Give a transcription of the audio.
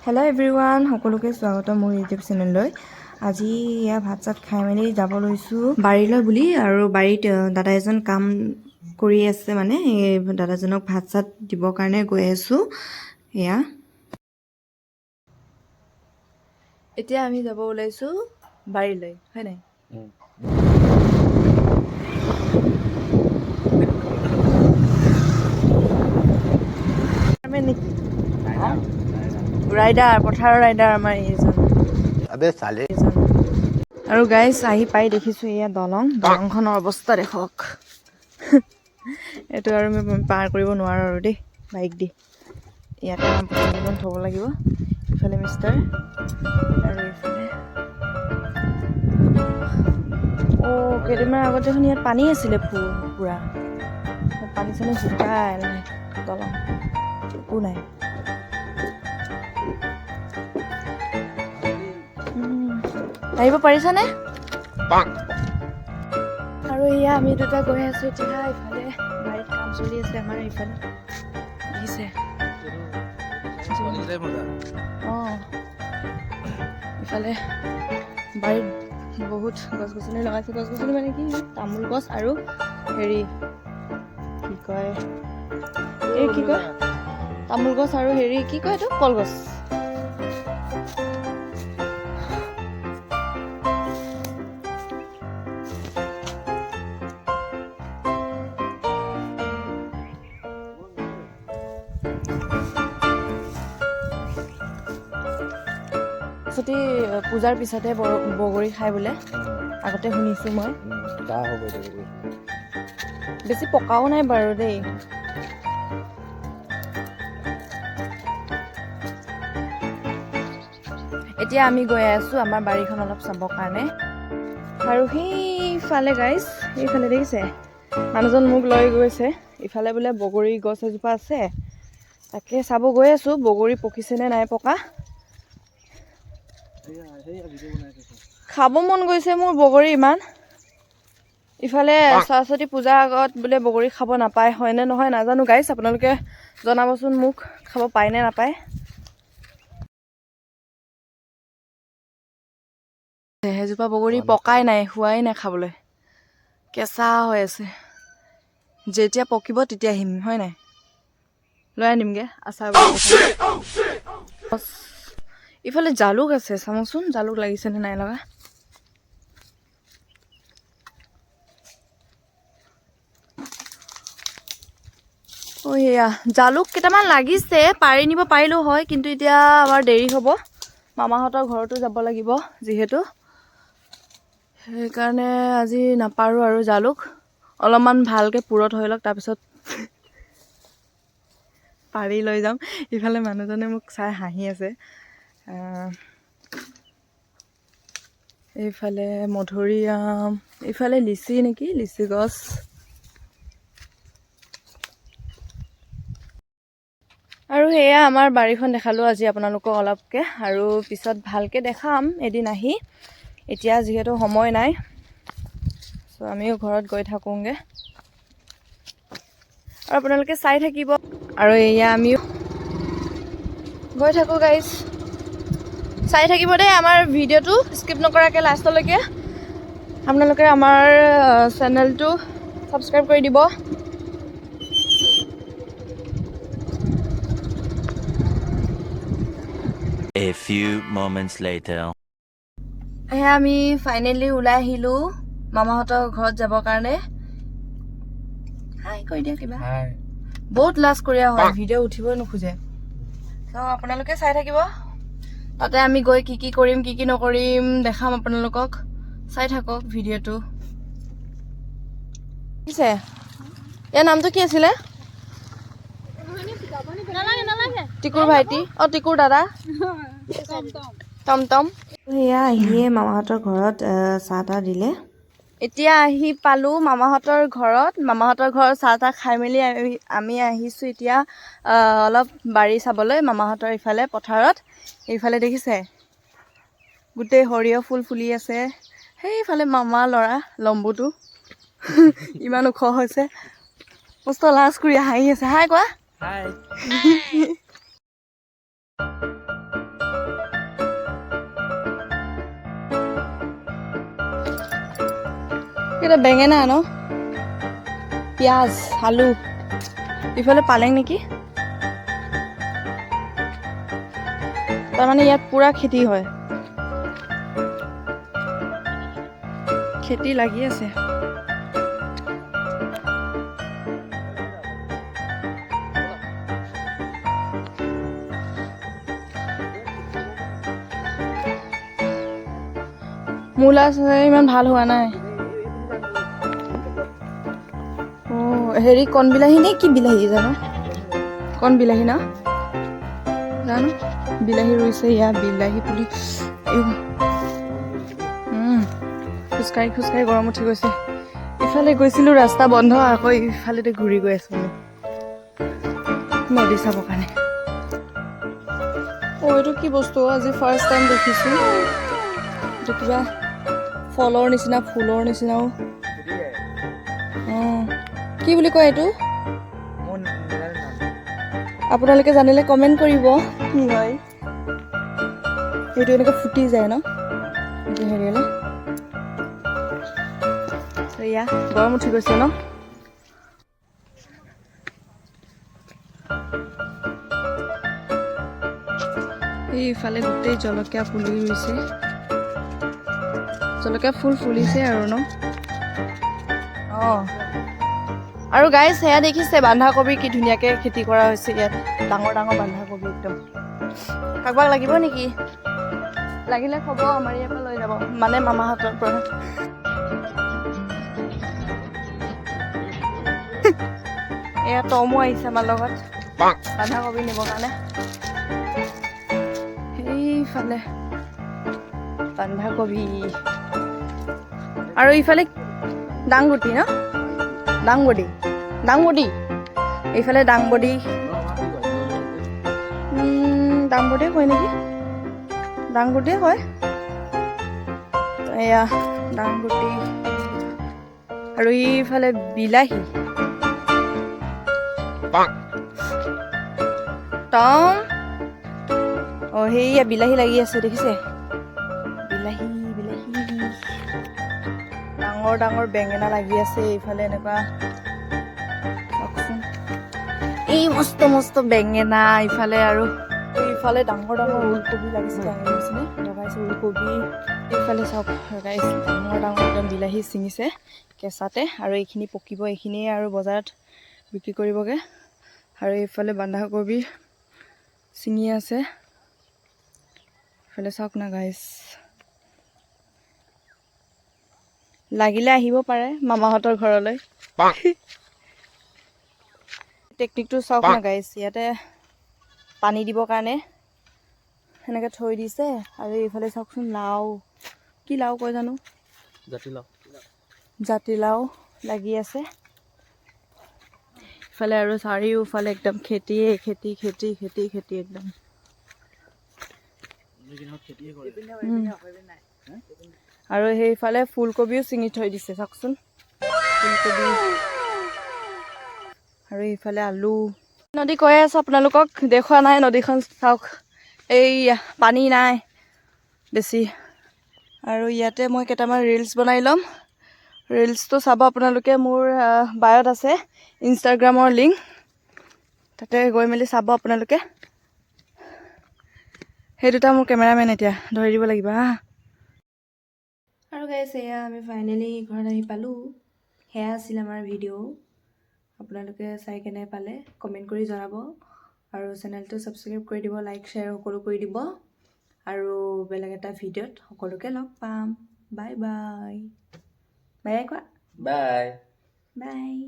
Hello everyone সকলোকে স্বাগতম মোৰ ইউটিউব চেনেললৈ। আজি ইয়া ভাত চাত খাই মেলি যাব লৈছো বাৰীলৈ বুলি আৰু বাৰীত দাদা এজন কাম কৰি আছে মানে এই দাদাজনক ভাত চাত দিবৰ কাৰণে গৈ আছো। ইয়া এতিয়া আমি যাব ওলাইছো বাৰীলৈ, হয় নাই? নেকি ৰাইডাৰ পথাৰৰ ৰাইডাৰ আমাৰ এইজন আবে চালে আৰু গাইস আহি পাই দেখিছো এয়া দলংখনৰ অৱস্থা দেখক। এটো আৰু আমি পাৰ কৰিব নোৱাৰো আৰু দেই বাইক দি। ইয়াতে বস্তুখন থব লাগিব। ইফালে মিষ্টাৰ আৰু ইফালে ও কেইদিনমান আগতে দেখোন ইয়াত পানী আছিলে পুৰা পানী চানী শুকাই দলং একো নাই। আহিব পাৰিছানে? আৰু এয়া আমি দুটা গৈ আছো এতিয়া ইফালে বাৰীত কাম চলি আছে আমাৰ ইফালে দেখিছে। ইফালে বাৰীত বহুত গছ গছনি লগাইছে। গছ গছনি মানে কি তামোল গছ আৰু হেৰি কি কয় তামোল গছ আৰু হেৰি কি কয় এইটো কলগছ। সৰস্বতী পূজাৰ পিছতে বগৰী খাই বোলে আগতে শুনিছো মই। বেছি পকাও নাই বাৰু দেই। এতিয়া আমি গৈ আছো আমাৰ বাৰীখন অলপ চাবৰ কাৰণে আৰু সেইফালে গাইছ এইফালে দেখিছে মানুহজন মোক লৈ গৈছে। ইফালে বোলে বগৰী গছ এজোপা আছে তাকে চাব গৈ আছো বগৰী পকিছে নে নাই পকা। খাব মন গৈছে মোৰ বগৰী ইমান। ইফালে সৰস্বতী পূজাৰ আগত বোলে বগৰী খাব নাপায়, হয় নে নহয় নাজানো গাইছ, আপোনালোকে জনাবচোন মোক খাব পায় নে নাপায়। সেইজোপা বগৰী পকাই নাই, হোৱাই নাই খাবলৈ, কেঁচা হৈ আছে। যেতিয়া পকিব তেতিয়া আহিম, হয় নাই? লৈ আনিমগে আচাৰ। ইফালে জালুক আছে, চাওঁচোন জালুক লাগিছে নে নাই লগা। এয়া জালুক কেইটামান লাগিছে, পাৰি নিব পাৰিলেও হয়, কিন্তু এতিয়া আমাৰ দেৰি হ'ব। মামাহঁতৰ ঘৰতো যাব লাগিব যিহেতু, সেইকাৰণে আজি নাপাৰো আৰু জালুক। অলপমান ভালকে পুৰঠ হৈ লওক তাৰপিছত পাৰি লৈ যাম। ইফালে মানুহজনে মোক চাই হাঁহি আছে। এইফালে মধুৰিআম, ইফালে লিচি নেকি, লিচি গছ। আৰু সেয়া আমাৰ বাৰীখন দেখালো আজি আপোনালোকক অলপকে, আৰু পিছত ভালকে দেখাম এদিন আহি। এতিয়া যিহেতু সময় নাই চ' আমিও ঘৰত গৈ থাকোঁগে আৰু আপোনালোকে চাই থাকিব। আৰু এয়া আমিও গৈ থাকো গাইজ, চাই থাকিব দেই আমাৰ ভিডিঅ'টো স্কিপ নকৰাকে লাষ্টলৈকে। আপোনালোকে আমাৰ চেনেলটো ছাবস্ক্ৰাইব কৰি দিব। A few moments later. এয়া আমি ফাইনেলি ওলাই আহিলো মামাহঁতৰ ঘৰত যাবৰ কাৰণে। হাই কৈ দিয়া কিবা। বহুত লাজ কৰি হয়, ভিডিঅ' উঠিবই নোখোজে। চ' আপোনালোকে চাই থাকিব, তাতে আমি গৈ কি কি কৰিম কি কি নকৰিম দেখাম আপোনালোকক। চাই থাকক ভিডিঅ'টো। পিছে ইয়াৰ নামটো কি আছিলে? টিকুৰ ভাইটি, টিকুৰ দাদা টমটম। সেয়া আহিয়ে মামাহঁতৰ ঘৰত চাহ তাহ দিলে। এতিয়া আহি পালো মামাহঁতৰ ঘৰত। মামাহঁতৰ ঘৰত চাহ তাহ খাই মেলি আমি আহিছো এতিয়া অলপ বাৰী চাবলৈ মামাহঁতৰ ইফালে পথাৰত। এইফালে দেখিছে গোটেই সৰিয়হ ফুল ফুলি আছে। সেইফালে মামা ল'ৰা লম্বুটো ইমান ওখ হৈছে, মস্ত লাজ কৰি হাঁহি আছে। হাই কোৱা। হাই। এটা বেঙেনা ন পিঁয়াজ আলু ইফালে পালেং নেকি তাৰমানে ইয়াত পুৰা খেতি হয় খেতি লাগি আছে মূলা ইমান ভাল হোৱা নাই হেৰি কণ বিলাহী নে কি বিলাহী জানো কণ বিলাহী ন জানো বিলাহী ৰুইছে ইয়া বিলাহী পুলি খোজকাঢ়ি খোজকাঢ়ি গৰম উঠি গৈছে ইফালে গৈছিলোঁ ৰাস্তা বন্ধ আকৌ ইফালেতে ঘূৰি গৈ আছোঁ নদী চাবৰ কাৰণে এইটো কি বস্তু আজি ফাৰ্ষ্ট টাইম দেখিছোঁ এইটো কিবা ফলৰ নিচিনা ফুলৰ নিচিনাও কি বুলি কয় এইটো আপোনালোকে জানিলে কমেণ্ট কৰিব কি হয় এইটো এনেকৈ ফুটি যায় ন হেৰি হ'লে এয়া গৰম উঠি গৈছে ন এইফালে গোটেই জলকীয়া পুলি ৰুইছে জলকীয়া ফুল ফুলিছে আৰু ন আৰু গাইজ সেয়া দেখিছে বন্ধাকবি কি ধুনীয়াকৈ খেতি কৰা হৈছে ইয়াত ডাঙৰ ডাঙৰ বন্ধাকবি একদম কাৰোবাক লাগিব নেকি লাগিলে খব আমাৰ ইয়াৰ পৰা লৈ যাব মানে মামাহঁতৰ পৰা এয়া টমো আহিছে আমাৰ লগত বন্ধাকবি নিবৰ কাৰণে সেইফালে বন্ধাকবি আৰু ইফালে দাংবডি ন দাংবডি এইফালে দাংবডি দাংবডিয়ে হয় নেকি দাংবডিয়ে হয় এয়া দাংবডি আৰু ইফালে বিলাহী টম সেইয়া বিলাহী লাগি আছে দেখিছে বিলাহী ডাঙৰ ডাঙৰ বেঙেনা লাগি আছে এইফালে এনেকুৱা এই মস্ত মস্ত বেঙেনা ইফালে আৰু ইফালে ডাঙৰ ডাঙৰ ওলকবি লাগিছে লগাইছে ওলকবি এইফালে চব লগাইছে ডাঙৰ ডাঙৰ একদম বিলাহী ছিঙিছে কেঁচাতে আৰু এইখিনি পকিব এইখিনিয়ে আৰু বজাৰত বিক্ৰী কৰিবগৈ আৰু এইফালে বন্ধাকবি ছিঙি আছে এইফালে চাওক না গাইছ লাগিলে আহিব পাৰে মামাহঁতৰ ঘৰলৈ টেকনিকটো চাওক না গাইছ ইয়াতে পানী দিবৰ কাৰণে সেনেকৈ থৈ দিছে আৰু এইফালে চাওকচোন লাও কি লাও কয় জানো জাতিলাও লাগি আছে ইফালে আৰু চাৰিওফালে একদম খেতিয়ে খেতি খেতি খেতি খেতি একদম আৰু সেইফালে ফুলকবিও ছিঙি থৈ দিছে চাওকচোন ফুলকবি আৰু এইফালে আলু নদী কৈ আছো আপোনালোকক দেখুওৱা নাই নদীখন চাওক এই পানী নাই বেছি আৰু ইয়াতে মই কেইটামান ৰিলছ বনাই ল'ম ৰিলছটো চাব আপোনালোকে মোৰ বায়'ত আছে ইনষ্টাগ্ৰামৰ লিংক তাতে গৈ মেলি চাব আপোনালোকে সেই দুটা মোৰ কেমেৰামেন এতিয়া ধৰি দিব লাগিব হা আৰু গাইছ এয়া আমি ফাইনেলি ঘৰত আহি পালোঁ সেয়া আছিল আমাৰ ভিডিঅ' আপোনালোকে চাই কেনে পালে কমেণ্ট কৰি জনাব আৰু চেনেলটো ছাবস্ক্ৰাইব কৰি দিব লাইক শ্বেয়াৰ সকলো কৰি দিব আৰু বেলেগ এটা ভিডিঅ'ত সকলোকে লগ পাম বাই বাই বাই কোৱা বাই বাই